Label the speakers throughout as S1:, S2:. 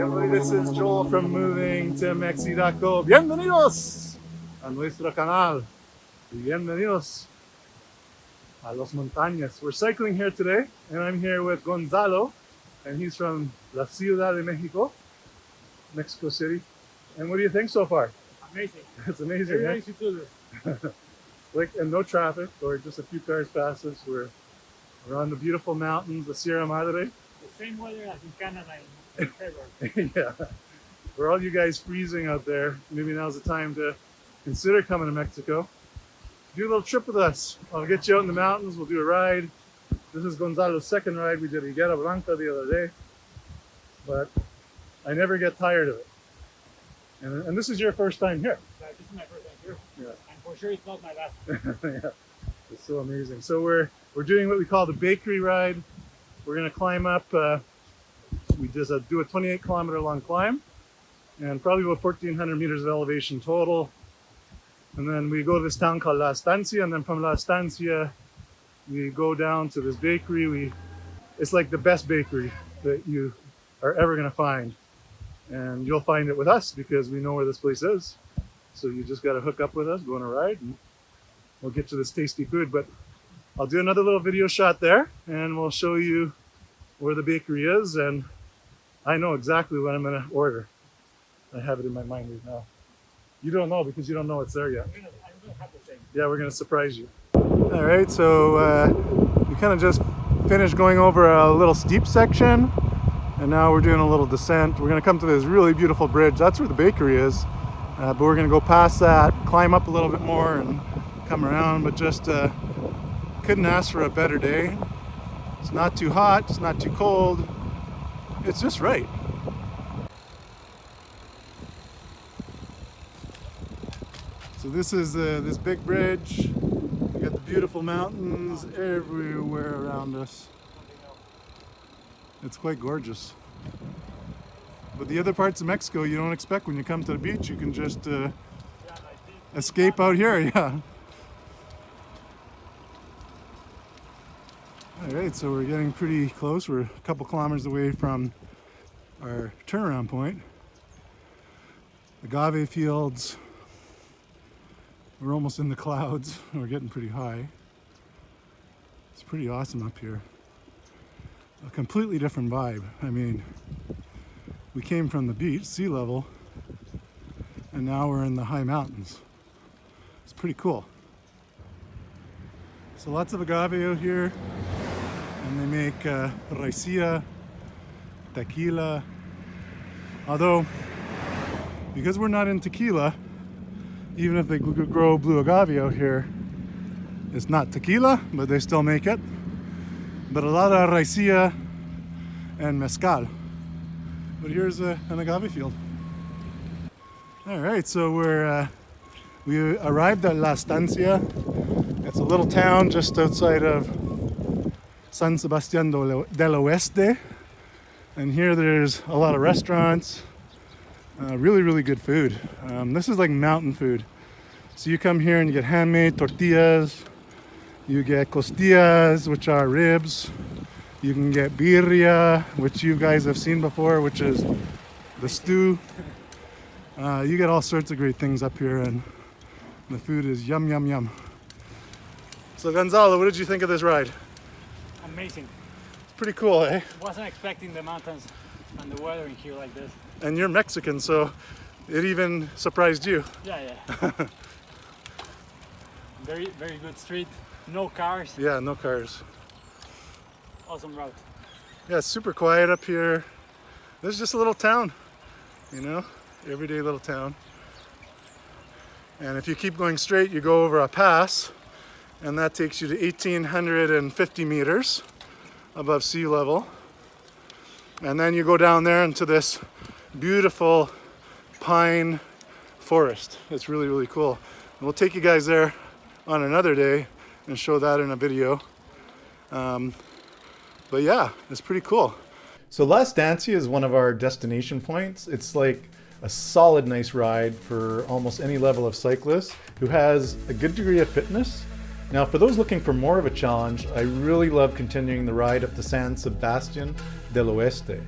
S1: Everybody, this is Joel from Moving to Mexico. Bienvenidos a nuestro canal. Bienvenidos a los montañas. We're cycling here today, and I'm here with Gonzalo, and he's from La Ciudad de Mexico, Mexico City. And what do you think so far?
S2: Amazing.
S1: It's amazing,
S2: Very
S1: right?
S2: nice to do this.
S1: Like, and no traffic, or just a few cars pass us. We're on the beautiful mountains, the Sierra Madre.
S2: The same weather as in Canada in February.
S1: Yeah. For all you guys freezing out there, maybe now's the time to consider coming to Mexico. Do a little trip with us. I'll get you out in the mountains. We'll do a ride. This is Gonzalo's second ride. We did Higuera Blanca the other day, but I never get tired of it. And this is your first time here.
S2: This is my first time here.
S1: Yeah.
S2: And for sure it's not my last.
S1: Yeah. It's so amazing. So we're doing what we call the bakery ride. We're gonna climb up. We just do a 28-kilometer long climb, and probably about 1,400 meters of elevation total. And then we go to this town called La Estancia, and then from La Estancia, we go down to this bakery. It's like the best bakery that you are ever gonna find, and you'll find it with us because we know where this place is. So you just gotta hook up with us, go on a ride, and we'll get you this tasty food. But I'll do another little video shot there, and we'll show you where the bakery is, and I know exactly what I'm gonna order. I have it in my mind right now. You don't know because you don't know it's there yet.
S2: I'm gonna have the same.
S1: Yeah, we're gonna surprise you. All right, so we kind of just finished going over a little steep section, and now we're doing a little descent. We're gonna come to this really beautiful bridge. That's where the bakery is, but we're gonna go past that, climb up a little bit more, and come around. But just couldn't ask for a better day. It's not too hot, it's not too cold. It's just right. So this is this big bridge. We got the beautiful mountains everywhere around us. It's quite gorgeous. But the other parts of Mexico you don't expect when you come to the beach. You can just escape out here, yeah. All right, so we're getting pretty close. We're a couple kilometers away from our turnaround point. Agave fields. We're almost in the clouds. We're getting pretty high. It's pretty awesome up here. A completely different vibe. I mean, we came from the beach, sea level, and now we're in the high mountains. It's pretty cool. So lots of agave out here, and they make raicilla, tequila. Although, because we're not in tequila, even if they grow blue agave out here, it's not tequila, but they still make it. But a lot of raicilla and mezcal. But here's an agave field. All right, so we arrived at La Estancia. It's a little town just outside of San Sebastián del Oeste. And here there's a lot of restaurants. Really, really good food. This is like mountain food. So you come here and you get handmade tortillas. You get costillas, which are ribs. You can get birria, which you guys have seen before, which is the stew. You get all sorts of great things up here, and the food is yum, yum, yum. So Gonzalo, what did you think of this ride?
S2: Amazing.
S1: Pretty cool, eh?
S2: Wasn't expecting the mountains and the weather in here like this.
S1: And you're Mexican, so it even surprised you.
S2: Yeah. Very, very good street. No cars.
S1: Yeah, no cars.
S2: Awesome route.
S1: Yeah, it's super quiet up here. This is just a little town, you know, everyday little town. And if you keep going straight, you go over a pass, and that takes you to 1,850 meters above sea level. And then you go down there into this beautiful pine forest. It's really, really cool. And we'll take you guys there on another day and show that in a video. But yeah, it's pretty cool. So La Estancia is one of our destination points. It's like a solid, nice ride for almost any level of cyclist who has a good degree of fitness. Now, for those looking for more of a challenge, I really love continuing the ride up to San Sebastián del Oeste.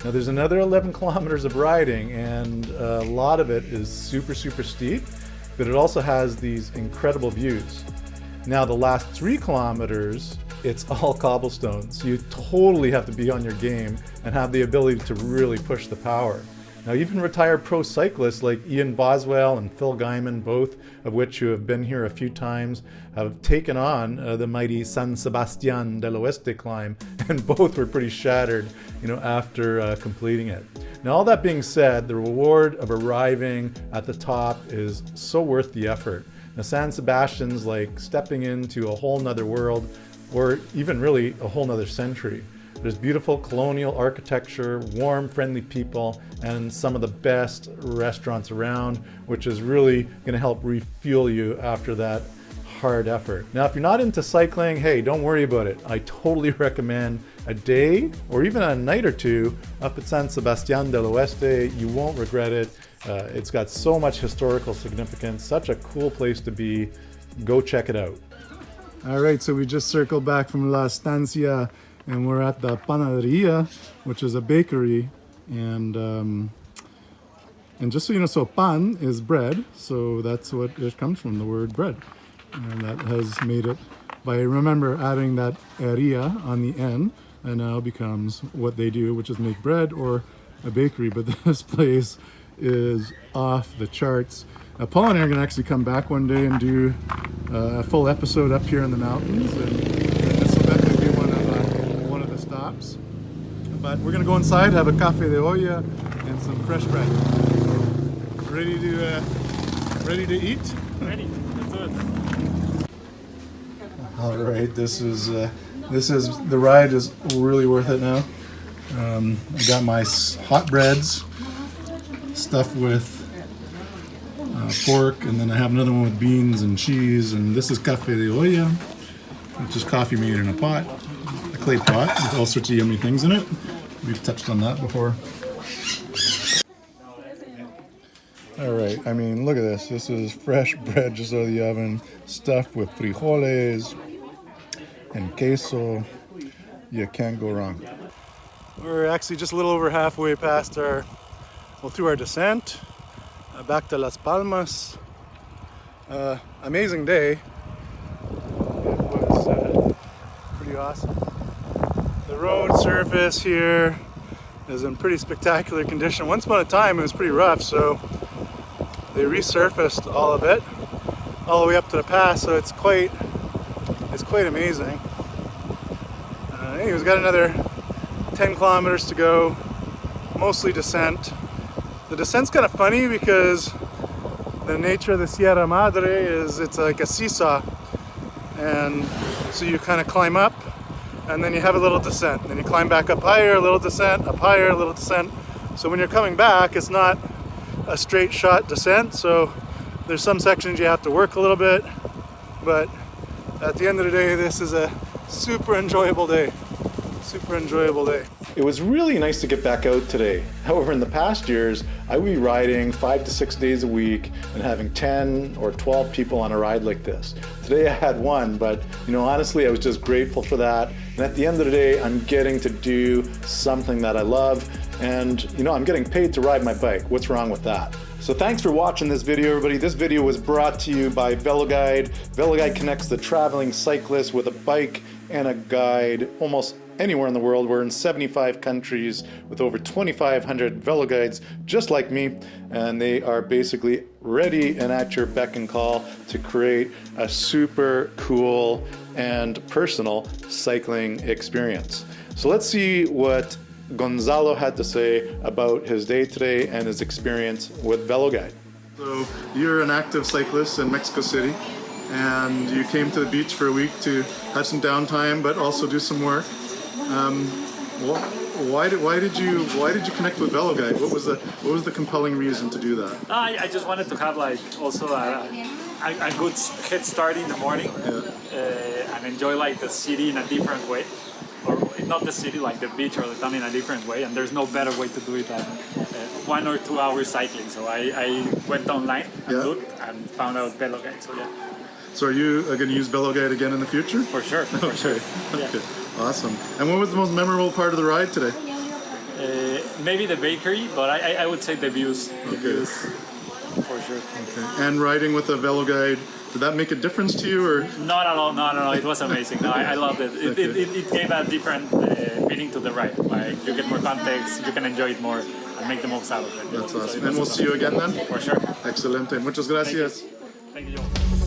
S1: Now there's another 11 kilometers of riding, and a lot of it is super steep, but it also has these incredible views. Now the last 3 kilometers, it's all cobblestone, so you totally have to be on your game and have the ability to really push the power. Now even retired pro cyclists like Ian Boswell and Phil Guyman, both of which who have been here a few times, have taken on the mighty San Sebastián del Oeste climb, and both were pretty shattered, after completing it. Now all that being said, the reward of arriving at the top is so worth the effort. Now San Sebastian's like stepping into a whole nother world, or even really a whole nother century. There's beautiful colonial architecture, warm, friendly people, and some of the best restaurants around, which is really going to help refuel you after that hard effort. Now, if you're not into cycling, hey, don't worry about it. I totally recommend a day or even a night or two up at San Sebastián del Oeste. You won't regret it. It's got so much historical significance, such a cool place to be. Go check it out. All right, so we just circled back from La Estancia, and we're at the Panaderia, which is a bakery, and just so you know, so pan is bread, so that's what it comes from, the word bread, and that has made it, by remember adding that eria on the end, and now becomes what they do, which is make bread or a bakery. But this place is off the charts. Paul and I are going to actually come back one day and do a full episode up here in the mountains, and this will definitely be one of the stops. But we're going to go inside, have a cafe de olla and some fresh bread. Ready to eat?
S2: Ready. Let's do it.
S1: All right, this is the ride is really worth it now. I got my hot breads stuffed with pork, and then I have another one with beans and cheese, and this is cafe de olla, which is coffee made in a pot, a clay pot with all sorts of yummy things in it. We've touched on that before. All right, I mean, look at this. This is fresh bread just out of the oven, stuffed with frijoles and queso. You can't go wrong. We're actually just a little over halfway past through our descent. Back to Las Palmas. Amazing day. It was pretty awesome. The road surface here is in pretty spectacular condition. Once upon a time it was pretty rough, so they resurfaced all of it all the way up to the pass, so it's quite amazing. We've got another 10 kilometers to go, mostly descent. The descent's kind of funny because the nature of the Sierra Madre is it's like a seesaw, and so you kind of climb up and then you have a little descent, then you climb back up higher, a little descent, up higher, a little descent. So when you're coming back, it's not a straight shot descent, so there's some sections you have to work a little bit, but at the end of the day, this is a super enjoyable day. It was really nice to get back out today. However, in the past years, I would be riding 5 to 6 days a week and having 10 or 12 people on a ride like this. Today I had one, but honestly, I was just grateful for that. And at the end of the day, I'm getting to do something that I love, and I'm getting paid to ride my bike. What's wrong with that? So thanks for watching this video, everybody. This video was brought to you by VeloGuide. VeloGuide connects the traveling cyclist with a bike and a guide almost anywhere in the world. We're in 75 countries with over 2,500 VeloGuides just like me, and they are basically ready and at your beck and call to create a super cool and personal cycling experience. So let's see what Gonzalo had to say about his day today and his experience with VeloGuide. So you're an active cyclist in Mexico City, and you came to the beach for a week to have some downtime but also do some work. Why did you connect with VeloGuide? What was the compelling reason to do that?
S2: I just wanted to have also a good head start in the morning, and enjoy the city in a different way, or not the city, like the beach or the town in a different way. And there's no better way to do it than 1 or 2 hours cycling. So I went online and looked and found out VeloGuide. So yeah.
S1: So are you going to use VeloGuide again in the future?
S2: For sure. For sure. Yeah.
S1: Okay. Awesome. And what was the most memorable part of the ride today?
S2: Maybe the bakery, but I would say the views. The views, for sure.
S1: Okay. And riding with a VeloGuide, did that make a difference to you, or?
S2: Not at all. No. It was amazing. No, I loved it. It gave a different meaning to the ride. Like you get more context, you can enjoy it more, and make the most out of it.
S1: That's awesome. And we'll see you again then?
S2: For sure.
S1: Excelente. Muchas gracias.
S2: Thank you.